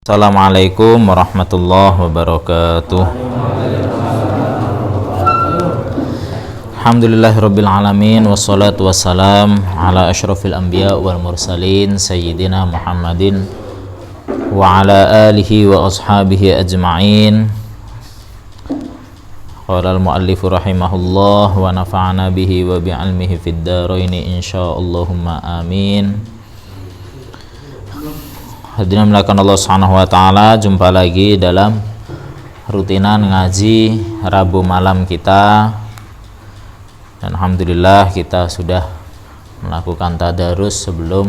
Assalamualaikum warahmatullahi wabarakatuh. Alhamdulillahirabbil alamin wassalatu wassalam ala asyrafil anbiya wal mursalin sayyidina Muhammadin wa ala alihi wa ashabihi ajma'in. Qala al-muallif rahimahullah wa nafa'ana bihi wa bi'ilmihi fid dharaini insya'allahumma amin. Hadirin melakukan Allah Subhanahu wa taala, jumpa lagi dalam rutinan ngaji Rabu malam kita. Dan alhamdulillah kita sudah melakukan tadarus sebelum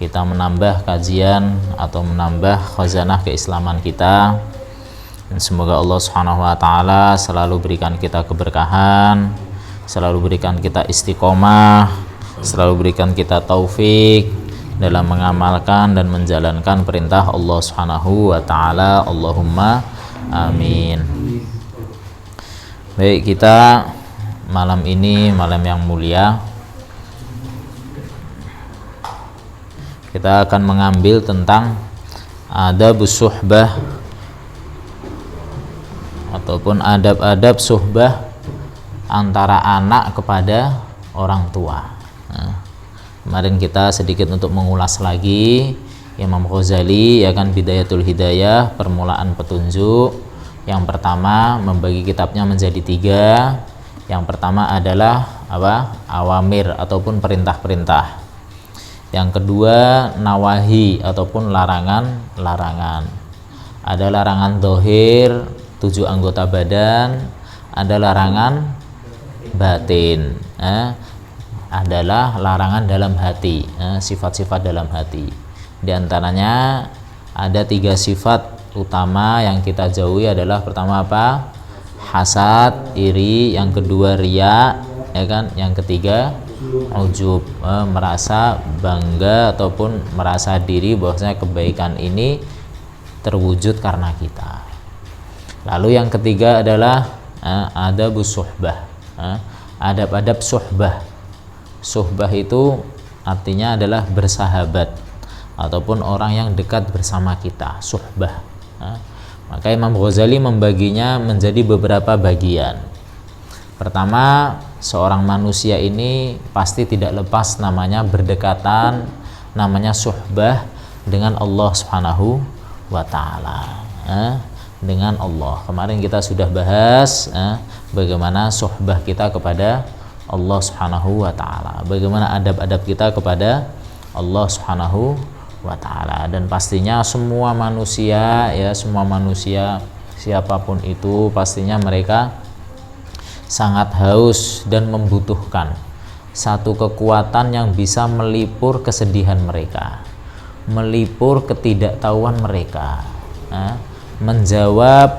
kita menambah kajian atau menambah khazanah keislaman kita. Dan semoga Allah Subhanahu wa taala selalu berikan kita keberkahan, selalu berikan kita istiqomah, selalu berikan kita taufik dalam mengamalkan dan menjalankan perintah Allah Subhanahu wa taala. Allahumma amin. Baik, kita malam ini malam yang mulia. Kita akan mengambil tentang adabus suhbah ataupun adab-adab suhbah antara anak kepada orang tua. Kemarin kita sedikit untuk mengulas lagi Imam Ghazali, ya kan, Bidayatul Hidayah, permulaan petunjuk. Yang pertama membagi kitabnya menjadi 3. Yang pertama adalah awamir ataupun perintah-perintah. Yang kedua nawahi ataupun larangan-larangan. Ada larangan zahir 7 anggota badan, ada larangan batin, adalah larangan dalam hati, sifat-sifat dalam hati. Di antaranya ada 3 sifat utama yang kita jauhi adalah pertama apa? Hasad, iri. Yang kedua riya, ya kan? Yang ketiga ujub, merasa bangga ataupun merasa diri bahwasanya kebaikan ini terwujud karena kita. Lalu yang ketiga adalah adabus suhbah, adab-adab suhbah. Suhbah itu artinya adalah bersahabat ataupun orang yang dekat bersama kita, suhbah. Maka Imam Ghazali membaginya menjadi beberapa bagian. Pertama, seorang manusia ini pasti tidak lepas namanya berdekatan, namanya suhbah dengan Allah Subhanahu wa taala. Dengan Allah. Kemarin kita sudah bahas bagaimana suhbah kita kepada Allah Subhanahu wa taala, bagaimana adab-adab kita kepada Allah Subhanahu wa taala. Dan pastinya semua manusia, ya, semua manusia siapapun itu pastinya mereka sangat haus dan membutuhkan satu kekuatan yang bisa melipur kesedihan mereka, melipur ketidaktahuan mereka, menjawab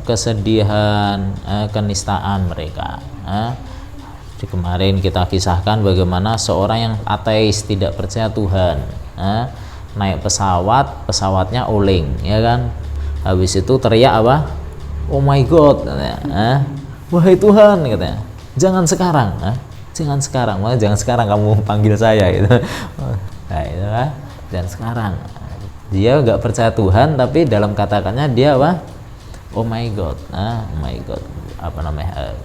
kesedihan, kenistaan mereka. Kemarin kita kisahkan bagaimana seorang yang ateis, tidak percaya Tuhan, naik pesawatnya oleng, ya kan, habis itu teriak apa? Oh my God, katanya, wahai Tuhan, katanya, jangan sekarang, jangan sekarang, malah jangan sekarang kamu panggil saya, gitu. Nah, itu kan, jangan sekarang. Dia nggak percaya Tuhan, tapi dalam katakannya dia apa? Oh my God, oh my God,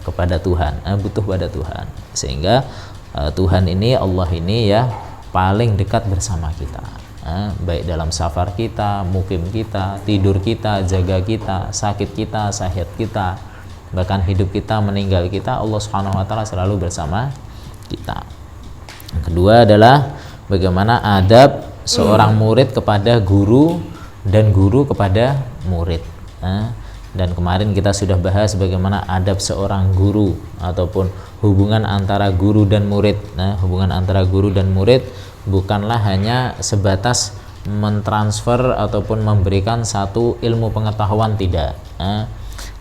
kepada Tuhan, butuh pada Tuhan. Sehingga Tuhan ini, Allah ini, ya, paling dekat bersama kita, baik dalam safar kita, mukim kita, tidur kita, jaga kita, sakit kita, sehat kita, bahkan hidup kita, meninggal kita, Allah Subhanahu wa taala selalu bersama kita. Yang kedua adalah bagaimana adab seorang murid kepada guru dan guru kepada murid. Dan kemarin kita sudah bahas bagaimana adab seorang guru ataupun hubungan antara guru dan murid. Hubungan antara guru dan murid bukanlah hanya sebatas mentransfer ataupun memberikan satu ilmu pengetahuan, tidak.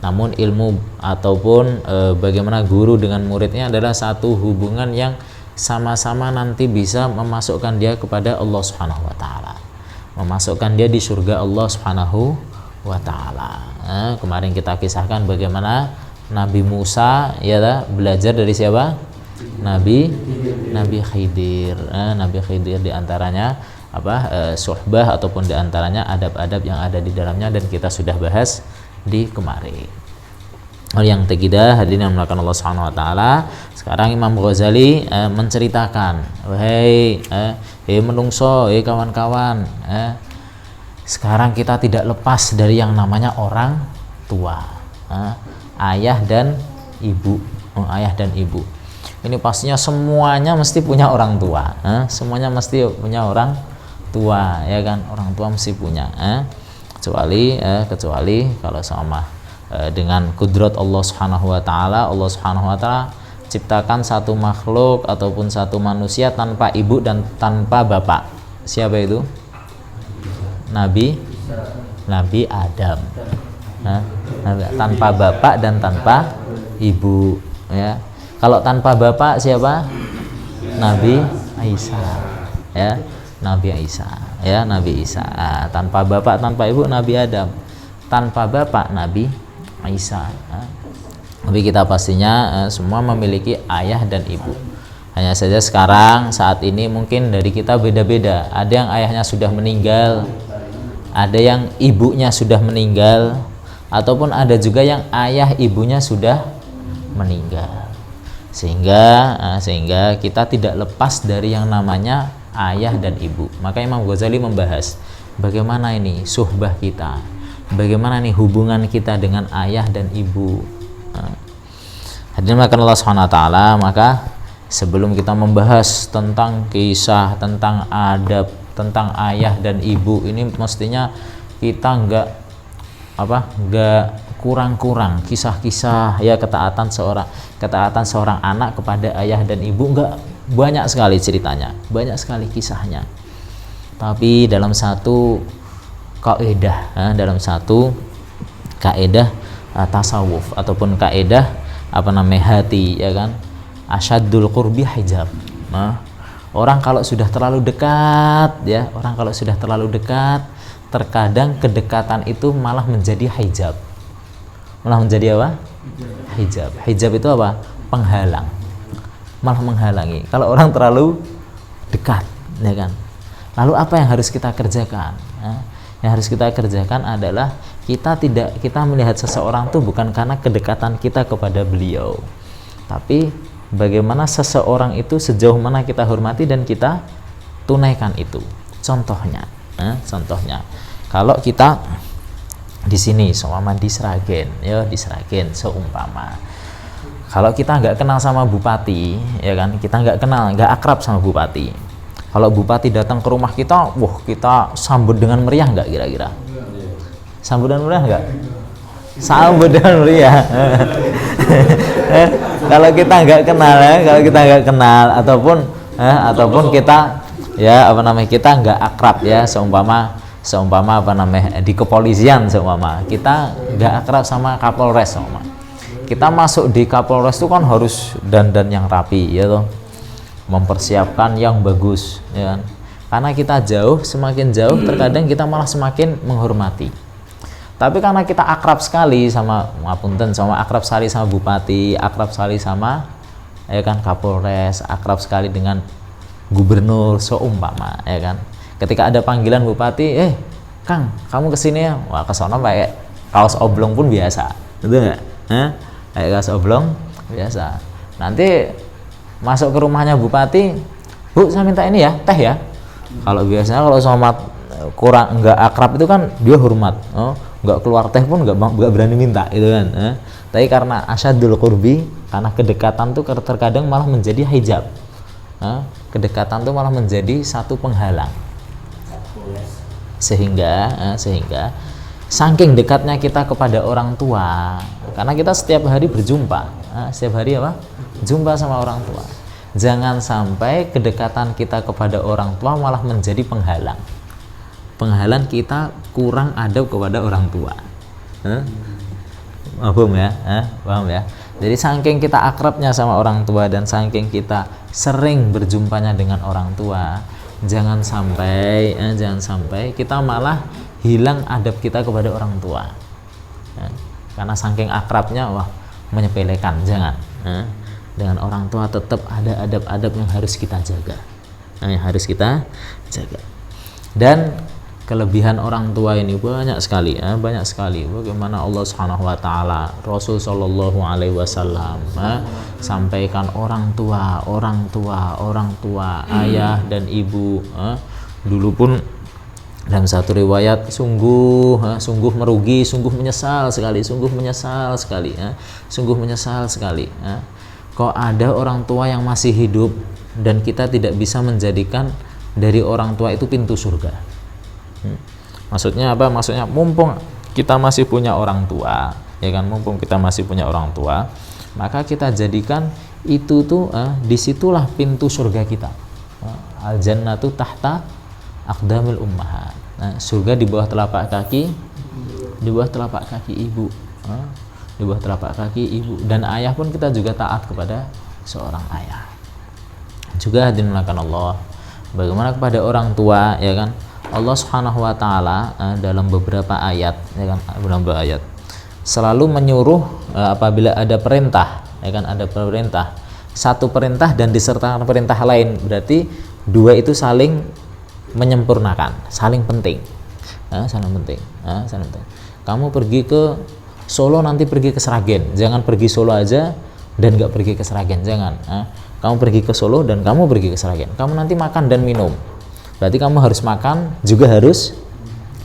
Namun ilmu ataupun bagaimana guru dengan muridnya adalah satu hubungan yang sama-sama nanti bisa memasukkan dia kepada Allah Subhanahu wa taala, memasukkan dia di surga Allah Subhanahu wa taala. Kemarin kita kisahkan bagaimana Nabi Musa, ya, belajar dari siapa? Nabi Khidir. Nabi Khidir diantaranya suhbah ataupun diantaranya adab-adab yang ada di dalamnya, dan kita sudah bahas di kemarin. Yang ketiga, hadirin yang dimuliakan Allah Subhanahu wa taala, sekarang Imam Ghazali menceritakan, wahai menungso, kawan-kawan, sekarang kita tidak lepas dari yang namanya orang tua, ayah dan ibu. Ayah dan ibu ini pastinya semuanya mesti punya orang tua, semuanya mesti punya orang tua, ya kan, orang tua mesti punya, kecuali kalau sama dengan kudrat Allah Subhanahu wa taala, Allah Subhanahu wa taala ciptakan satu makhluk ataupun satu manusia tanpa ibu dan tanpa bapak. Siapa itu? Nabi Adam. Tanpa bapak dan tanpa ibu, ya. Kalau tanpa bapak siapa? Nabi Isa, ya. Nabi Isa, ya, Nabi Isa. Tanpa bapak tanpa ibu Nabi Adam, tanpa bapak Nabi Isa. Tapi kita pastinya semua memiliki ayah dan ibu. Hanya saja sekarang saat ini mungkin dari kita beda-beda. Ada yang ayahnya sudah meninggal, ada yang ibunya sudah meninggal, ataupun ada juga yang ayah ibunya sudah meninggal. Sehingga kita tidak lepas dari yang namanya ayah dan ibu. Maka Imam Ghazali membahas bagaimana ini suhbah kita, bagaimana nih hubungan kita dengan ayah dan ibu. Hadirin makan Allah SWT, maka sebelum kita membahas tentang kisah, tentang adab, tentang ayah dan ibu, ini mestinya kita nggak kurang-kurang kisah-kisah, ya, ketaatan seorang anak kepada ayah dan ibu. Nggak banyak sekali ceritanya, banyak sekali kisahnya. Tapi dalam satu kaidah, tasawuf ataupun kaidah hati, ya kan, asyaddul qurbi hijab. Orang kalau sudah terlalu dekat, ya, terkadang kedekatan itu malah menjadi hijab. Malah menjadi apa? Hijab. Hijab itu apa? Penghalang. Malah menghalangi. Kalau orang terlalu dekat, ya kan. Lalu apa yang harus kita kerjakan? Yang harus kita kerjakan adalah kita melihat seseorang tuh bukan karena kedekatan kita kepada beliau, tapi bagaimana seseorang itu, sejauh mana kita hormati dan kita tunaikan itu. Contohnya, kalau kita di sini seumpama di Sragen, seumpama kalau kita nggak kenal sama bupati, ya kan, kita nggak akrab sama bupati. Kalau bupati datang ke rumah kita, kita sambut dengan meriah nggak kira-kira? Sambut dengan meriah nggak? Sambut dengan meriah. Kalau kita nggak kenal, ataupun kita, ya, kita nggak akrab, ya, seumpama di kepolisian, kita nggak akrab sama Kapolres, kita masuk di Kapolres itu kan harus dandan yang rapi, ya toh, mempersiapkan yang bagus, ya kan? Karena kita semakin jauh terkadang kita malah semakin menghormati. Tapi karena kita akrab sekali sama bupati, akrab sekali sama, ya kan, Kapolres, akrab sekali dengan gubernur seumpama, ya kan. Ketika ada panggilan bupati, Kang, kamu kesini ya? Wah, kesono pakai kaos oblong pun biasa, betul nggak? Kayak kaos oblong biasa. Nanti masuk ke rumahnya bupati, Bu, saya minta ini ya, teh ya. Kalau biasanya kalau sama kurang nggak akrab itu kan dia hormat, nggak keluar teh pun nggak berani minta, gitu kan. Tapi karena asyadul qurbi, karena kedekatan tuh terkadang malah menjadi hijab. Kedekatan tuh malah menjadi satu penghalang. Sehingga saking dekatnya kita kepada orang tua, karena kita setiap hari berjumpa, jumpa sama orang tua. Jangan sampai kedekatan kita kepada orang tua malah menjadi penghalang kita kurang adab kepada orang tua. Paham ya? Jadi saking kita akrabnya sama orang tua dan saking kita sering berjumpanya dengan orang tua, jangan sampai kita malah hilang adab kita kepada orang tua. Karena saking akrabnya, menyepelekan, jangan. Dengan orang tua tetap ada adab-adab yang harus kita jaga. Dan kelebihan orang tua ini banyak sekali, banyak sekali. Bagaimana Allah Subhanahu wa taala, Rasul sallallahu alaihi wasallam sampaikan orang tua, ayah dan ibu. Dulu pun dalam satu riwayat sungguh merugi, sungguh menyesal sekali. Kok ada orang tua yang masih hidup dan kita tidak bisa menjadikan dari orang tua itu pintu surga. Maksudnya apa? Maksudnya mumpung kita masih punya orang tua, ya kan, maka kita jadikan itu tuh disitulah pintu surga kita. Al jannatu tahta aqdamil ummahat. Surga di bawah telapak kaki ibu. Di bawah telapak kaki ibu. Dan ayah pun kita juga taat kepada seorang ayah. Juga hadirin Allah, bagaimana kepada orang tua, ya kan, Allah Subhanahu wa taala dalam beberapa ayat, ya kan, selalu menyuruh apabila ada perintah, ya kan, ada perintah, satu perintah dan disertakan perintah lain, berarti dua itu saling menyempurnakan, saling penting. Kamu pergi ke Solo, nanti pergi ke Sragen, jangan pergi Solo aja dan nggak pergi ke Sragen, jangan. Kamu pergi ke Solo dan kamu pergi ke Sragen, kamu nanti makan dan minum, berarti kamu harus makan juga harus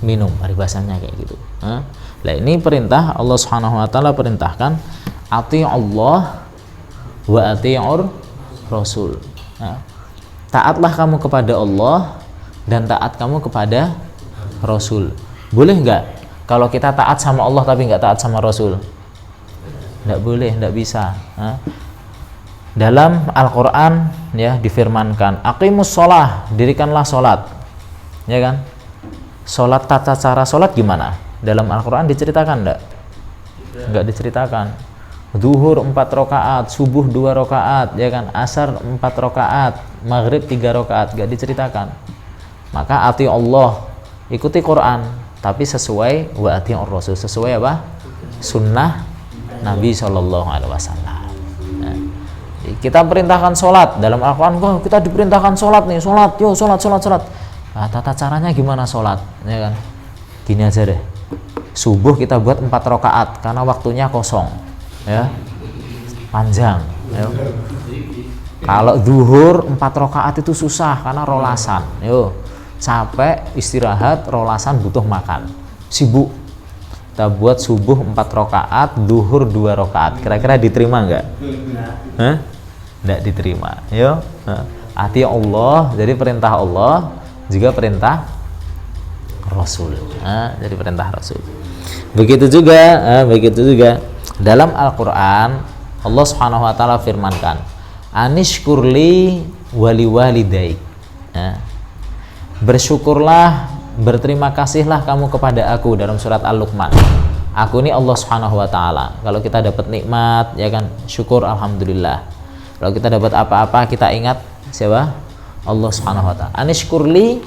minum, paribasannya kayak gitu. Nah, ini perintah Allah Subhanahu wa taala, perintahkan ati Allah wa ati'ur Rasul. Taatlah kamu kepada Allah dan taat kamu kepada Rasul. Boleh nggak kalau kita taat sama Allah tapi nggak taat sama Rasul? Nggak boleh, nggak bisa. Dalam Al-Quran, ya, difirmankan aqimus sholah, dirikanlah sholat, ya kan. Sholat, tata cara sholat gimana? Dalam Al-Quran diceritakan enggak? Enggak diceritakan. Zuhur 4 rakaat, subuh 2 rakaat, ya kan, asar 4 rakaat, maghrib 3 rakaat, enggak diceritakan. Maka ati Allah, ikuti Quran, tapi sesuai wa ati'ur Rasul, sesuai apa? Sunnah Nabi SAW. Kita perintahkan sholat dalam Al-Quran, kita diperintahkan sholat nih, sholat. Nah, tata caranya gimana sholat, ya kan? Gini aja deh, subuh kita buat 4 rakaat karena waktunya kosong, ya, panjang, ya. Kalau zuhur 4 rakaat itu susah karena rolasan, capek, istirahat, rolasan, butuh makan, sibuk. Kita buat subuh 4 rakaat, zuhur 2 rakaat, kira-kira diterima nggak? Nggak diterima. Ati Allah, jadi perintah Allah juga perintah Rasul. Jadi perintah Rasul. Begitu juga dalam Al-Quran Allah Subhanahu wa taala firmankan, anishkurli wali walidaik. Bersyukurlah, berterima kasihlah kamu kepada aku, dalam surat Al-Luqman. Aku ini Allah Subhanahu wa taala. Kalau kita dapat nikmat, ya kan, syukur alhamdulillah. Kalau kita dapat apa-apa, kita ingat siapa? Allah Subhanahu wa taala. Anishkurli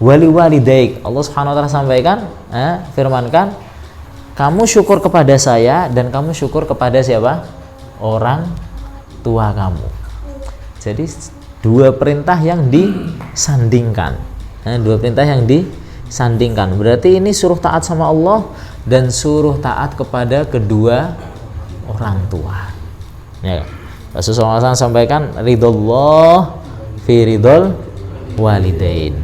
wali walidaik. Allah Subhanahu wa taala sampaikan, firmankan, kamu syukur kepada saya dan kamu syukur kepada siapa? Orang tua kamu. Jadi dua perintah yang disandingkan. Berarti ini suruh taat sama Allah dan suruh taat kepada kedua orang tua. Ya. Rasulullah SAW sampaikan, ridullah fi ridul walidain.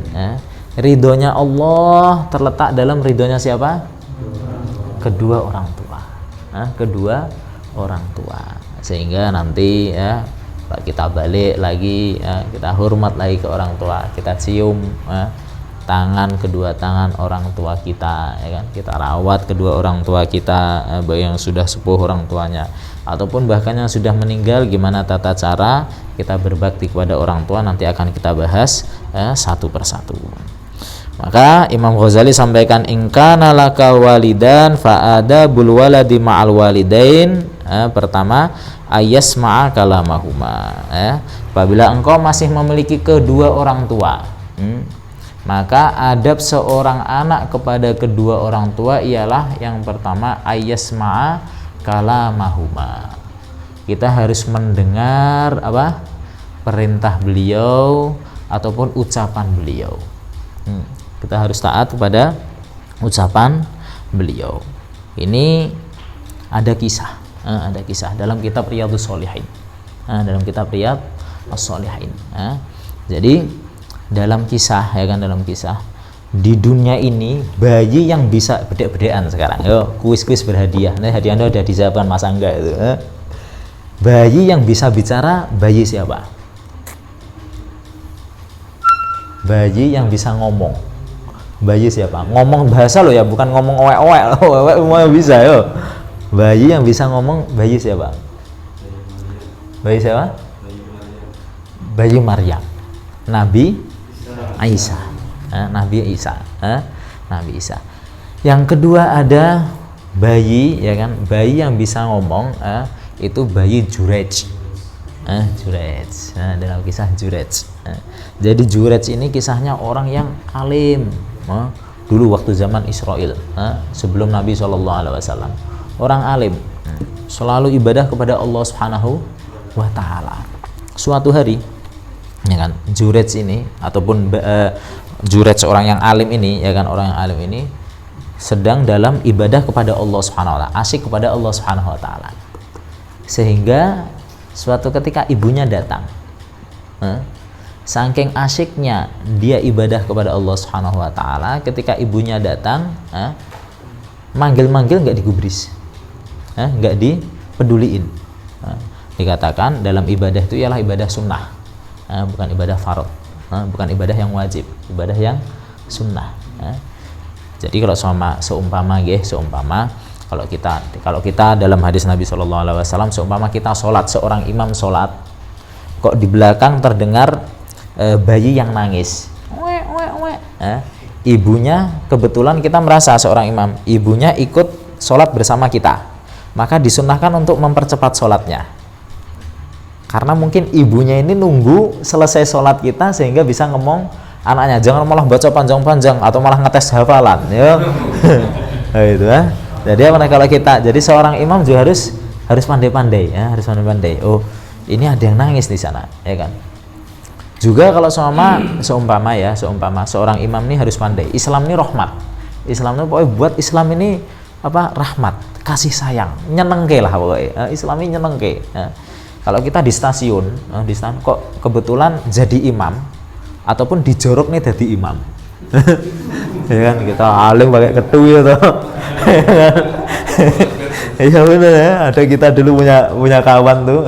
Ridhonya Allah terletak dalam ridhonya siapa? Kedua orang tua. Sehingga nanti, ya, kita balik lagi, ya, kita hormat lagi ke orang tua, kita cium kedua tangan orang tua kita, ya kan, kita rawat kedua orang tua kita, yang sudah sepuh orang tuanya ataupun bahkan yang sudah meninggal, gimana tata cara kita berbakti kepada orang tua, nanti akan kita bahas satu persatu. Maka Imam Ghazali sampaikan, in kana laka walidan fa adabul waladi ma'al walidain. Pertama, ayasma'a kalamahuma. Apabila engkau masih memiliki kedua orang tua, maka adab seorang anak kepada kedua orang tua ialah yang pertama, ayasma'a kalamahuma. Kita harus mendengar perintah beliau ataupun ucapan beliau. Kita harus taat kepada ucapan beliau. Ini ada kisah, dalam kitab Riyadhus Shalihin. Dalam kitab Riyadhus Shalihin. Jadi dalam kisah, ya kan, dalam kisah di dunia ini bayi yang bisa bedek-bedekan sekarang. Yo, kuis-kuis berhadiah. Nah, hadiah Anda udah disiapkan Mas Angga itu. Bayi yang bisa bicara, bayi siapa? Bayi yang bisa ngomong. Bayi siapa? Ngomong bahasa loh ya, bukan ngomong owek-owek. Owek semua bisa yo. Bayi yang bisa ngomong, bayi siapa? Bayi siapa? Bayi Maryam. Nabi Isa. Nabi Isa. Nabi Isa. Yang kedua ada bayi, ya kan? Bayi yang bisa ngomong, itu bayi Jurej. Jurej. Dalam kisah Jurej. Jadi Jurej ini kisahnya orang yang alim. Dulu waktu zaman Israel, sebelum Nabi SAW, orang alim, selalu ibadah kepada Allah Subhanahu wa Ta'ala. Suatu hari, ya kan, Jurej ini ataupun Jurej orang yang alim ini, ya kan, orang yang alim ini sedang dalam ibadah kepada Allah Subhanahu wa Ta'ala, asyik kepada Allah Subhanahu wa Ta'ala, sehingga suatu ketika ibunya datang. Saking asyiknya dia ibadah kepada Allah Subhanahu wa Ta'ala, ketika ibunya datang, manggil-manggil nggak digubris, nggak dipeduliin. Dikatakan dalam ibadah itu ialah ibadah sunnah, bukan ibadah farad, bukan ibadah yang wajib, ibadah yang sunnah. Jadi kalau seumpama kalau kita dalam hadis Nabi SAW, seumpama kita sholat, seorang imam sholat, kok di belakang terdengar bayi yang nangis, ibunya, kebetulan kita merasa seorang imam, ibunya ikut sholat bersama kita, maka disunnahkan untuk mempercepat sholatnya, karena mungkin ibunya ini nunggu selesai sholat kita sehingga bisa ngomong anaknya, jangan malah baca panjang-panjang atau malah ngetes hafalan, ya. Nah, itu jadi kalau kita, jadi seorang imam juga harus pandai-pandai, ya, harus pandai-pandai. Oh, ini ada yang nangis di sana, ya kan. Juga kalau seumpama seorang imam ini harus pandai. Islam ini rahmat. Islam ini pokoknya buat Islam ini rahmat, kasih sayang, nyenengke lah pokoknya. Islam ini nyenengke. Kalau kita di stasiun, kok kebetulan jadi imam ataupun dijorok nih jadi imam. Ya kan, kita alim pakai ketu ya toh. Iya benar ya. Ada kita dulu punya kawan tuh,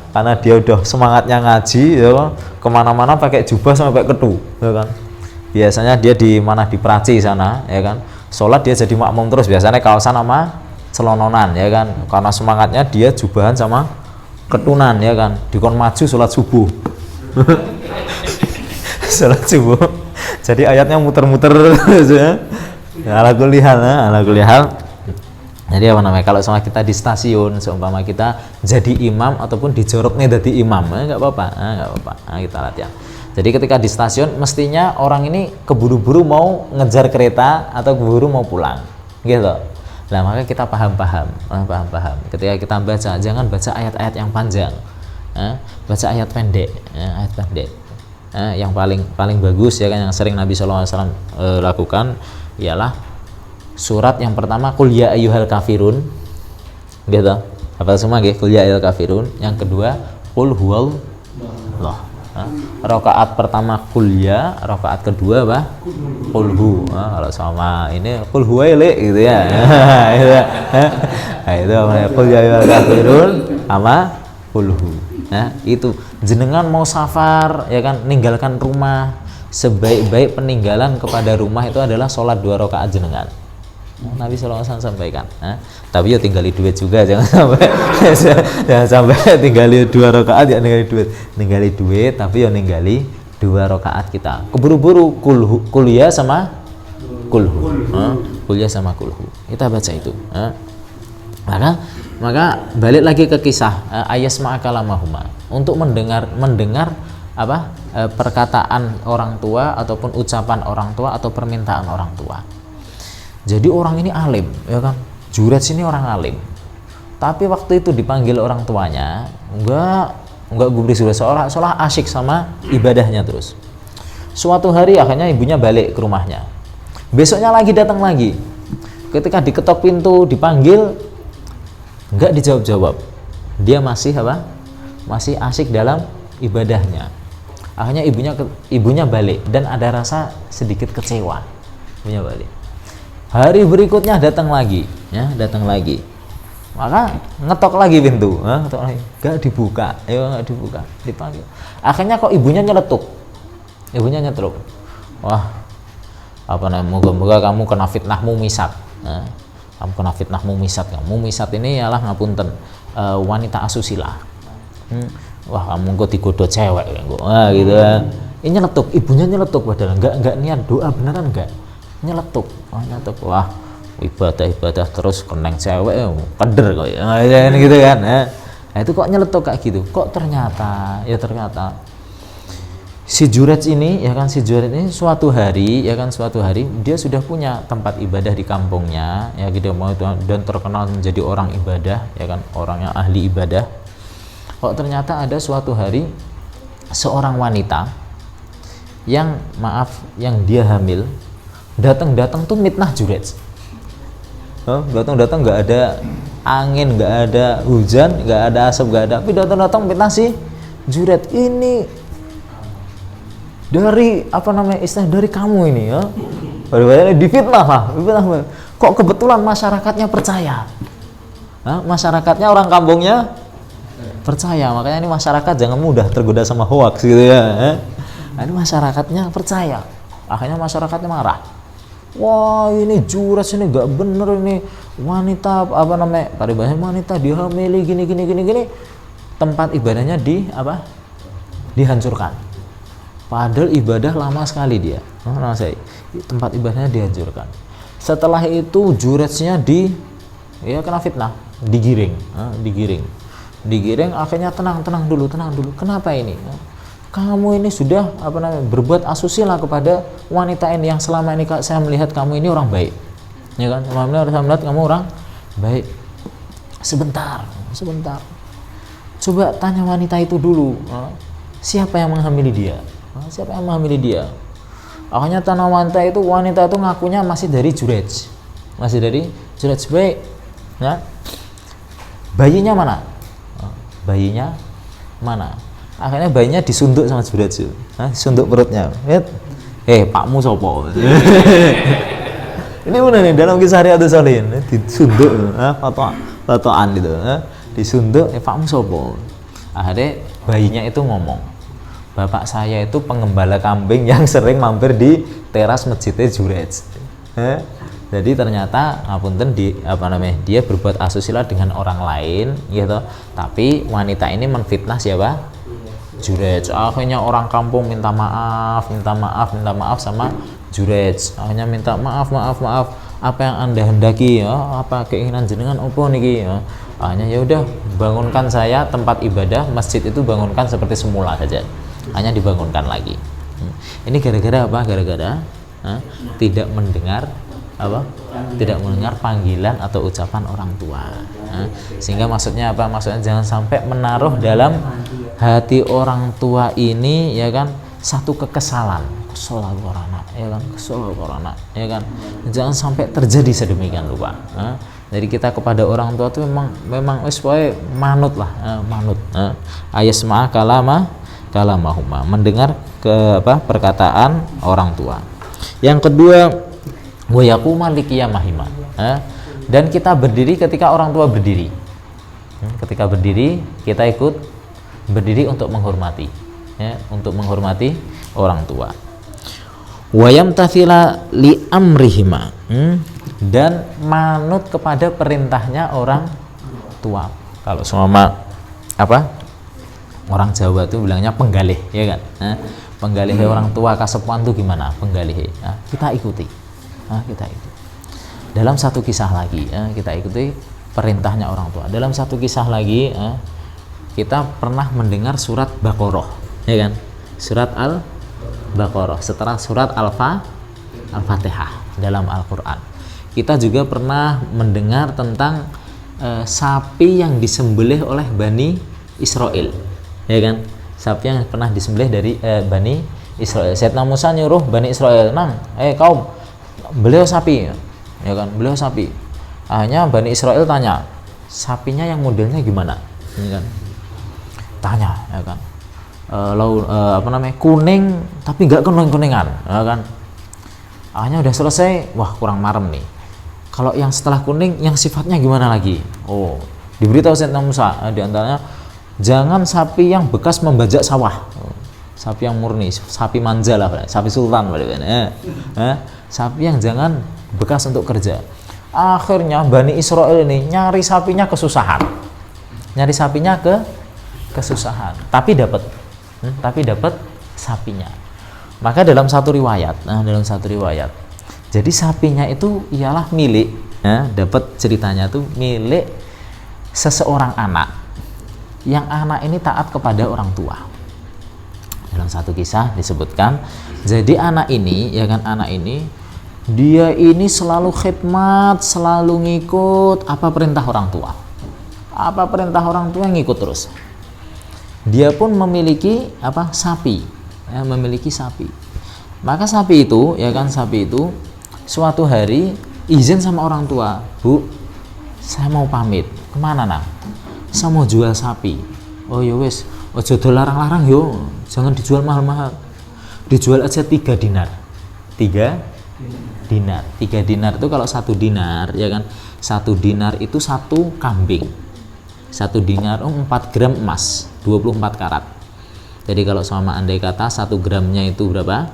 karena dia udah semangatnya ngaji, ya, kemana-mana pakai jubah sama pakai ketu, ya kan. Biasanya dia di Praci sana, ya kan. Sholat dia jadi makmum terus, biasanya kaosan sama celononan, ya kan. Karena semangatnya dia jubahan sama ketunan, ya kan. Dikon maju sholat subuh. Sholat subuh. Jadi ayatnya muter-muter, ya. Ala kulihal. Jadi kalau sama kita di stasiun, seumpama kita jadi imam ataupun dijoroknya jadi imam, nggak apa-apa, kita latihan. Jadi ketika di stasiun, mestinya orang ini keburu-buru mau ngejar kereta atau keburu mau pulang, gitu. Nah, maka kita paham-paham. Ketika kita baca, jangan baca ayat-ayat yang panjang, baca ayat pendek, yang paling bagus, ya kan, yang sering Nabi SAW lakukan ialah surat yang pertama, Qul ya ayyuhal kafirun, gitu. Apa semua nggih, Qul ya ayyuhal kafirun. Yang kedua, Qul huwallah. Rakaat pertama Qul ya, rakaat kedua Qul hu. Kalau sama ini Qul huwaile gitu ya. Itu Qul ya ayyuhal kafirun sama Qul hu. Itu jenengan mau safar, ya kan, ninggalkan rumah, sebaik-baik peninggalan kepada rumah itu adalah sholat 2 rakaat jenengan. Nabi SAW sampaikan. Tapi ya tinggali duit juga, jangan sampai tinggali 2 rakaat ya ninggali duit, tapi ya ninggali 2 rakaat kita. Keburu-buru kuliah sama kulhu. Kuliah sama kulhu. Kita baca itu. Maka balik lagi ke kisah ayasma kalamahuma, untuk mendengar perkataan orang tua ataupun ucapan orang tua atau permintaan orang tua. Jadi orang ini alim, ya kan, Jurej ini orang alim, tapi waktu itu dipanggil orang tuanya enggak gubris, seolah asyik sama ibadahnya terus. Suatu hari akhirnya ibunya balik ke rumahnya. Besoknya lagi datang lagi. Ketika diketok pintu, dipanggil, nggak dijawab-jawab. Dia masih apa? Masih asik dalam ibadahnya. Akhirnya ibunya balik dan ada rasa sedikit kecewa. Ibunya balik. Hari berikutnya datang lagi, ya, datang lagi. Maka ngetok lagi pintu, ngetok lagi, nggak dibuka, nggak dibuka, dipanggil. Akhirnya kok ibunya nyeletuk, wah, apa namanya? Moga-moga kamu kena fitnahmu misat, kamu kena fitnahmu misat. Kamu misat ini ialah ngapunten, wanita asusila. Wah, kamu kok digoda cewek, gitu. Ini nyeletuk, ibunya nyeletuk padahal nggak niat doa beneran nggak, nyeletuk, wah. Ibadah terus keneng cewek keder kok ya gitu kan. Nah, itu kok nyeletuk kayak gitu. Kok ternyata si Jurej ini ini suatu hari dia sudah punya tempat ibadah di kampungnya, ya gitu, dan terkenal menjadi orang ibadah, ya kan, orang yang ahli ibadah. Kok ternyata ada suatu hari seorang wanita yang dia hamil datang tuh mitnah Jurej. Datang nggak ada angin, nggak ada hujan, nggak ada asap, nggak ada, tapi datang mitnah si Jurej ini dari dari kamu ini, ya. Padahal difitnah lah. Kok kebetulan masyarakatnya percaya, masyarakatnya orang kampungnya percaya. Makanya ini masyarakat jangan mudah tergoda sama hoax gitu ya. Ini masyarakatnya percaya. Akhirnya masyarakatnya marah. Wah, ini Jurej ini nggak bener, ini wanita wanita dihamili gini. Tempat ibadahnya dihancurkan. Padahal ibadah lama sekali dia. Tempat ibadahnya dihancurkan. Setelah itu Jurejnya kena fitnah, digiring. Akhirnya tenang dulu. Kenapa ini? Kamu ini sudah berbuat asusila kepada wanita ini yang selama ini saya melihat kamu ini orang baik, ya kan? Saya melihat kamu orang baik. Sebentar, coba tanya wanita itu dulu, siapa yang menghamili dia? Akhirnya tanya wanita itu ngakunya masih dari Jurej, baik, ya. Bayinya mana? Akhirnya bayinya disunduk sama Jurej, disunduk perutnya. Pakmu sopo? Ini benar nih dalam kisah Riyadhus Shalihin, disunduk, fotoan gitu, disunduk. Pakmu sopo? Akhirnya bayinya itu ngomong, bapak saya itu pengembala kambing yang sering mampir di teras masjidnya Jurej. Jadi ternyata dia berbuat asusila dengan orang lain, gitu. Tapi wanita ini menfitnah siapa? Jurej. Akhirnya orang kampung minta maaf sama Jurej. Akhirnya minta maaf. Apa yang Anda hendaki, ya? Apa keinginan jenengan opo niki, ya? Akhirnya ya udah, bangunkan saya tempat ibadah masjid itu, bangunkan seperti semula saja. Hanya dibangunkan lagi. Ini gara-gara apa? Tidak mendengar panggilan atau ucapan orang tua. Sehingga maksudnya apa? Maksudnya jangan sampai menaruh dalam hati orang tua ini, ya kan, satu kekesalan, kesel anak, ya kan. Jangan sampai terjadi sedemikian rupa. Jadi kita kepada orang tua itu memang pokoke manut lah, ayasma kalamahuma, mendengar perkataan orang tua. Yang kedua, wa yaquma liqiyamahima, dan kita berdiri ketika orang tua berdiri. Ketika berdiri, kita ikut berdiri untuk menghormati, ya, untuk menghormati orang tua. Wa yamtathila li amrihima, dan manut kepada perintahnya orang tua. Kalau semua orang Jawa itu bilangnya penggalih, ya kan? Penggalih orang tua kasepuan itu gimana? Penggalih, kita ikuti. Dalam satu kisah lagi, kita ikuti perintahnya orang tua. Dalam satu kisah lagi, kita pernah mendengar surat Baqarah, ya kan? Surat Al-Baqarah setelah surat Al-Fatihah dalam Al-Quran. Kita juga pernah mendengar tentang sapi yang disembelih oleh Bani Israel, ya kan? Sapi yang pernah disembelih dari Bani Israel. Sayyidina Musa nyuruh Bani Israel, "Nang, kaum, beliau sapi." Ya kan, beliau sapi. Akhirnya Bani Israel tanya, "Sapinya yang modelnya gimana?" Ya kan. Tanya, ya kan. Kuning tapi nggak kuning-kuningan, ya kan. Akhirnya udah selesai, wah kurang marem nih. Kalau yang setelah kuning, yang sifatnya gimana lagi? Oh, diberitahu Sayyidina Musa, di antaranya jangan sapi yang bekas membajak sawah. Sapi yang murni, sapi manja lah, sapi sultan, sapi yang jangan bekas untuk kerja. Akhirnya Bani Israel ini nyari sapinya kesusahan, kesusahan, tapi dapat sapinya. Maka dalam satu riwayat, jadi sapinya itu ialah milik, dapat ceritanya tuh milik seseorang anak, yang anak ini taat kepada orang tua. Dalam satu kisah disebutkan, jadi anak ini dia ini selalu khidmat, selalu ngikut apa perintah orang tua. Apa perintah orang tua ngikut terus. Dia pun memiliki sapi, memiliki sapi. Maka sapi itu suatu hari izin sama orang tua, "Bu, saya mau pamit." "Kemana, Nang?" "Saya mau jual sapi." "Oh ya wis, ojo larang-larang yo, jangan dijual mahal-mahal. Dijual aja 3 dinar." 3 dinar itu kalau 1 dinar, ya kan? 1 dinar itu 1 kambing. 1 dinar 4 gram emas, 24 karat. Jadi kalau sama andai kata 1 gramnya itu berapa?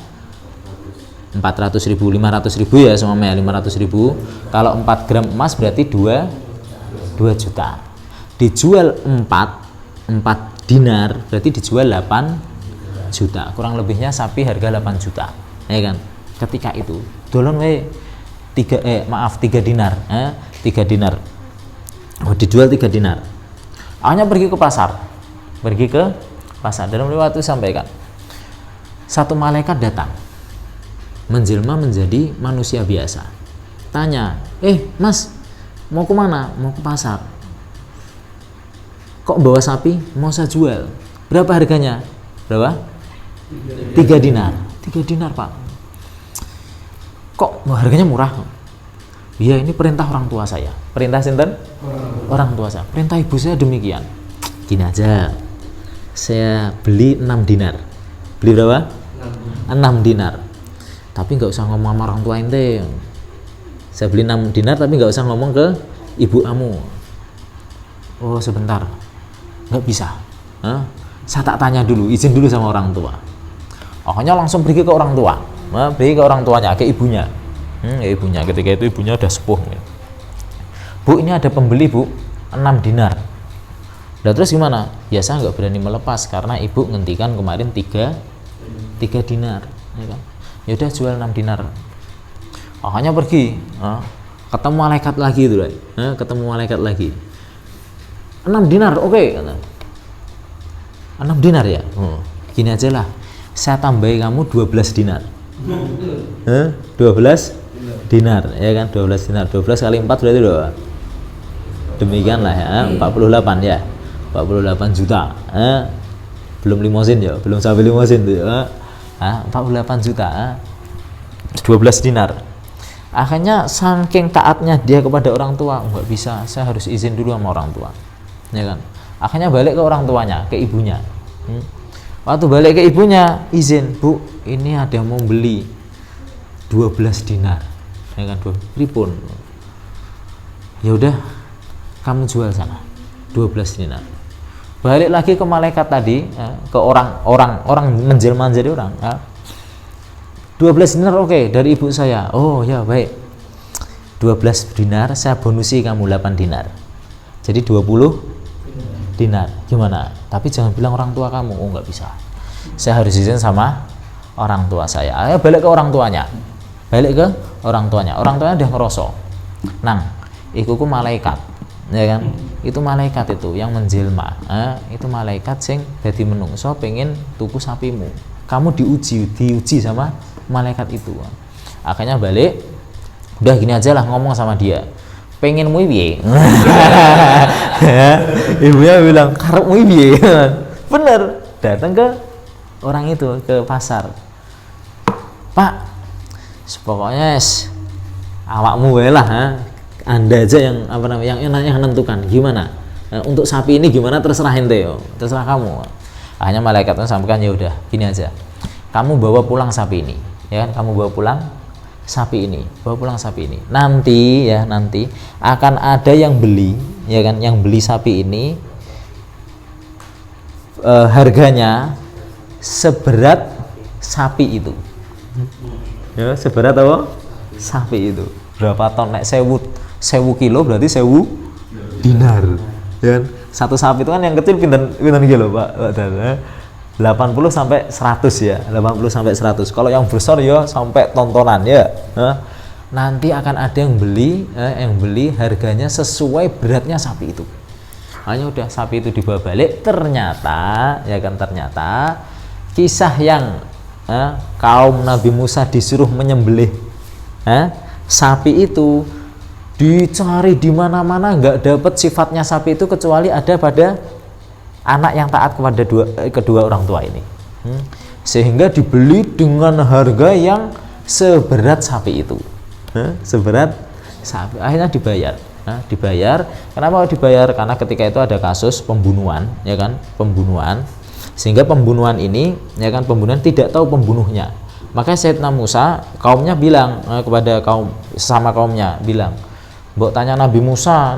400.000, 500.000 ya, sama 500.000. Kalau 4 gram emas berarti 2 juta. Dijual 4 dinar berarti dijual 8 juta. Kurang lebihnya sapi harga 8 juta, ya kan? Ketika itu dolon 3 dinar, 3 dinar. Oh, dijual 3 dinar. Hanya pergi ke pasar. Dalam riwayat itu sampaikan, satu malaikat datang menjelma menjadi manusia biasa. Tanya, "Mas, mau ke mana?" "Mau ke pasar." "Kok bawa sapi?" "Mau saya jual." "Berapa harganya?" "Berapa?" 3 dinar. 3 dinar, Pak. "Kok harganya murah?" "Iya, ini perintah orang tua saya." "Perintah sinten?" "Orang tua saya." "Perintah ibu saya demikian." "Gini aja, saya beli 6 dinar." "Beli berapa?" 6 dinar. "Tapi nggak usah ngomong sama orang tua ente. Saya beli 6 dinar tapi nggak usah ngomong ke ibu kamu." "Oh, sebentar, nggak bisa. Saya tak tanya dulu, izin dulu sama orang tua." Akhirnya langsung pergi ke orang tua, pergi ke orang tuanya, ke ibunya. Ibunya, ketika itu ibunya udah sepuh. "Bu, ini ada pembeli, Bu, 6 dinar." "Nah, terus gimana?" "Ya saya nggak berani melepas karena ibu ngentikan kemarin 3 dinar, ya kan? Ya udah jual 6 dinar." Akhirnya pergi, ketemu malaikat lagi itu, ketemu malaikat lagi. 6 dinar, oke. 6 dinar ya. Gini aja lah, saya tambahi kamu 12 dinar. 12 dinar, ya kan? 12 dinar. 12 kali 4 berarti berapa? Demikianlah ya, 48 ya. 48 juta. Belum limosin ya, belum sampai limosin tuh. 48 juta. 12 dinar. Akhirnya saking taatnya dia kepada orang tua, nggak bisa, saya harus izin dulu sama orang tua, ya kan? Akhirnya balik ke orang tuanya, ke ibunya. Waktu balik ke ibunya, izin, "Bu, ini ada yang mau beli 12 dinar, ya kan? Pripun?" "Ya udah, kamu jual sana 12 dinar." Balik lagi ke malaikat tadi, ke orang menjelma menjadi orang. 12 dinar oke, dari ibu saya. "Oh ya baik, 12 dinar saya bonusi kamu 8 dinar, jadi 20 dinar. Gimana? Tapi jangan bilang orang tua kamu." "Oh nggak bisa, saya harus izin sama orang tua saya." Ayo balik ke orang tuanya, orang tuanya udah ngerosok, "Nang, iku malaikat, ya kan? Itu malaikat itu yang menjelma, itu malaikat sing dadi menungso pengen tuku sapimu. Kamu diuji sama malaikat itu." Akhirnya balik, udah gini aja lah, ngomong sama dia, "Pengen mu piye?" Ibunya bilang, "Karepmu piye?" Bener, datang ke orang itu, ke pasar. Pak, pokoknya awakmu wae lah, ha? Anda aja yang yang menentukan gimana. Nah, untuk sapi ini gimana terserah ente yo, terserah kamu. Akhirnya malaikatnya sampaikan, ya udah gini aja, kamu bawa pulang sapi ini, ya kan? Kamu bawa pulang sapi ini, bawa pulang sapi ini. Nanti akan ada yang beli, ya kan? Yang beli sapi ini harganya seberat sapi itu. Ya, seberat apa? Sapi itu. Berapa ton? Nek 1000 kilo berarti 1000 dinar. Ya kan? Satu sapi itu kan yang kecil pinten kilo, Pak Dan. 80 sampai 100 ya. 80 sampai 100. Kalau yang besar ya sampai tontonan ya. Nanti akan ada yang beli harganya sesuai beratnya sapi itu. Hanya udah sapi itu dibawa balik, ternyata kisah yang kaum Nabi Musa disuruh menyembelih sapi itu dicari di mana-mana, nggak dapat sifatnya sapi itu kecuali ada pada anak yang taat kepada kedua orang tua ini, sehingga dibeli dengan harga yang seberat sapi itu, seberat sapi. Akhirnya dibayar. Kenapa dibayar? Karena ketika itu ada kasus pembunuhan, ya kan, pembunuhan, sehingga pembunuhan ini, ya kan, pembunuhan tidak tahu pembunuhnya. Maka Sayyidina Musa, kaumnya bilang kepada sesama kaumnya, bilang, mbok tanya Nabi Musa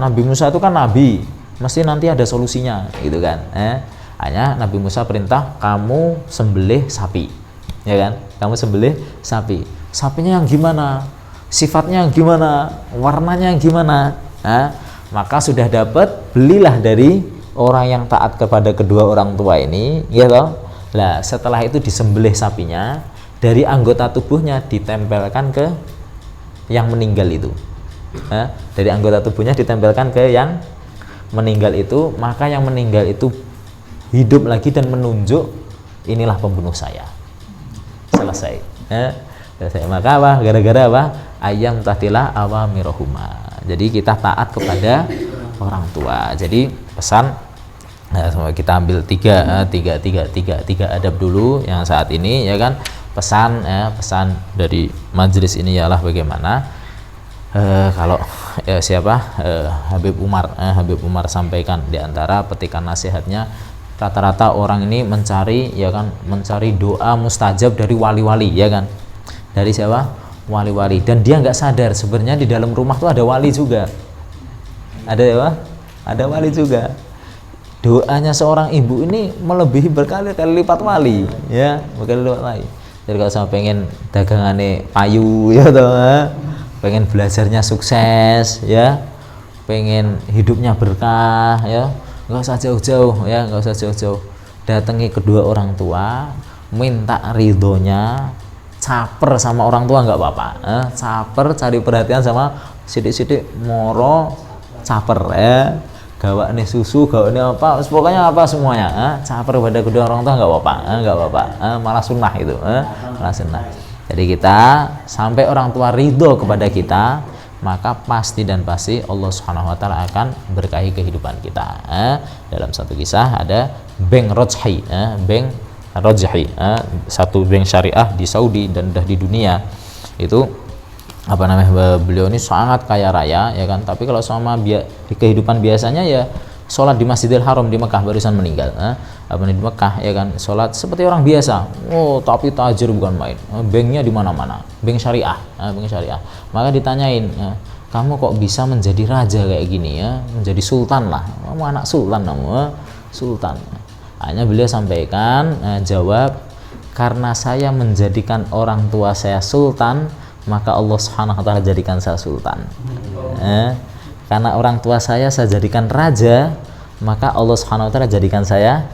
itu kan nabi, mesti nanti ada solusinya, gitu kan. Hanya Nabi Musa perintah, kamu sembelih sapi, ya kan, kamu sembelih sapi. Sapinya yang gimana, sifatnya yang gimana, warnanya yang gimana. Maka sudah dapat, belilah dari orang yang taat kepada kedua orang tua ini, ya toh. Lah setelah itu disembelih sapinya, dari anggota tubuhnya ditempelkan ke yang meninggal itu. Dari anggota tubuhnya ditempelkan ke yang meninggal itu, maka yang meninggal itu hidup lagi dan menunjuk, inilah pembunuh saya. Selesai. Maka apa? Gara-gara apa? Ayam tahtilah awamirohuma. Jadi kita taat kepada orang tua. Jadi pesan, kita ambil tiga adab dulu yang saat ini, ya kan. Pesan dari majelis ini ialah bagaimana kalau Habib Umar sampaikan di antara petikan nasihatnya, rata-rata orang ini mencari doa mustajab dari wali-wali, ya kan, dari siapa? Wali-wali. Dan dia nggak sadar sebenarnya di dalam rumah tuh ada wali juga, ada wali juga. Doanya seorang ibu ini melebihi berkali-kali lipat wali, ya, berkali-kali lipat wali. Jadi kalau sama pengen dagangane payu, ya toh, pengen belajarnya sukses, ya, pengen hidupnya berkah, ya, nggak usah jauh-jauh, datangi kedua orang tua, minta ridhonya, caper sama orang tua nggak apa-apa, caper, cari perhatian sama sidik-sidik moro, caper, ya, gawakne susu, gawakne apa, pokoknya apa semuanya, caper pada kedua orang tua nggak apa-apa, malah sunnah itu, malah sunnah. Jadi kita sampai orang tua ridho kepada kita, maka pasti Allah Subhanahu wa taala akan berkahi kehidupan kita. Dalam satu kisah ada bank Rajhi, satu bank syariah di Saudi dan di dunia itu, beliau ini sangat kaya raya, ya kan, tapi kalau sama di kehidupan biasanya ya sholat di Masjidil Haram di Mekah, barusan meninggal, di Mekah, ya kan, sholat seperti orang biasa. Tapi tajir bukan main, banknya di mana-mana, bank syariah. Maka ditanyain, kamu kok bisa menjadi raja kayak gini, ya, menjadi sultan lah, kamu anak sultan, sultan. Hanya beliau sampaikan, jawab, karena saya menjadikan orang tua saya sultan, maka Allah Subhanahu wa taala jadikan saya sultan. Karena orang tua saya jadikan raja, maka Allah Subhanahu wa taala jadikan saya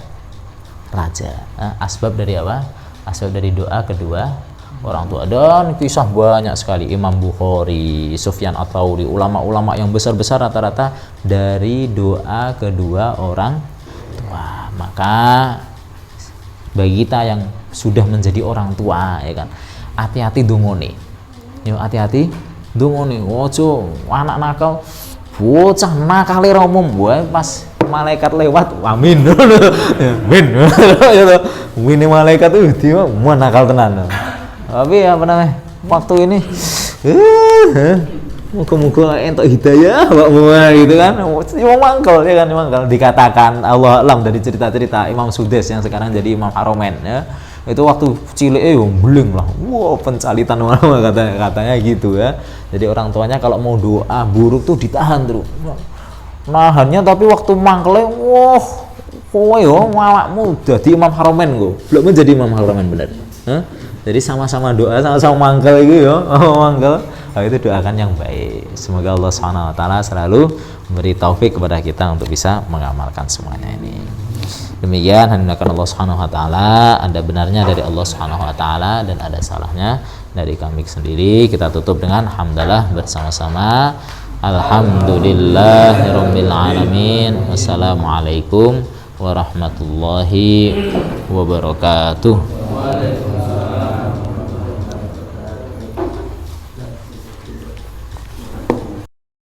raja. Asbab dari apa? Asbab dari doa kedua orang tua. Dan kisah banyak sekali, Imam Bukhari, Sufyan Ats-Tsauri, ulama-ulama yang besar-besar rata-rata dari doa kedua orang tua. Maka bagi kita yang sudah menjadi orang tua, ya kan, hati-hati dungone. Hati-hati dungone, ojo anak nakal, bocah nakal umum, pas malaikat lewat, amin, amin, ini malaikat itu dia mau nakal tenan, Tapi apa namanya? Waktu ini muka-muka entuk hidayah Pak Muhammad gitu kan. Imam mangkel ya kan, mangkel dikatakan Allah alam dari cerita-cerita Imam Sudes yang sekarang jadi Imam Haromen ya. Itu waktu cilik beling lah. Wah, pencalitan ulama katanya gitu ya. Jadi orang tuanya kalau mau doa buruk tuh ditahan terus. Nahannya tapi waktu mangkele wah kowe yo awakmu dadi Imam Haromen kok. Belum menjadi Imam Haromen bener. Jadi sama-sama doa, sama-sama mangkel gitu ya. Mangkel. Nah, itu doakan yang baik. Semoga Allah Subhanahu wa taala selalu memberi taufik kepada kita untuk bisa mengamalkan semuanya ini. Demikian hendakan Allah Subhanahu wa taala, ada benarnya dari Allah Subhanahu wa taala dan ada salahnya dari kami sendiri. Kita tutup dengan hamdalah bersama-sama. Alhamdulillahirabbil alamin. Wassalamualaikum warahmatullahi wabarakatuh.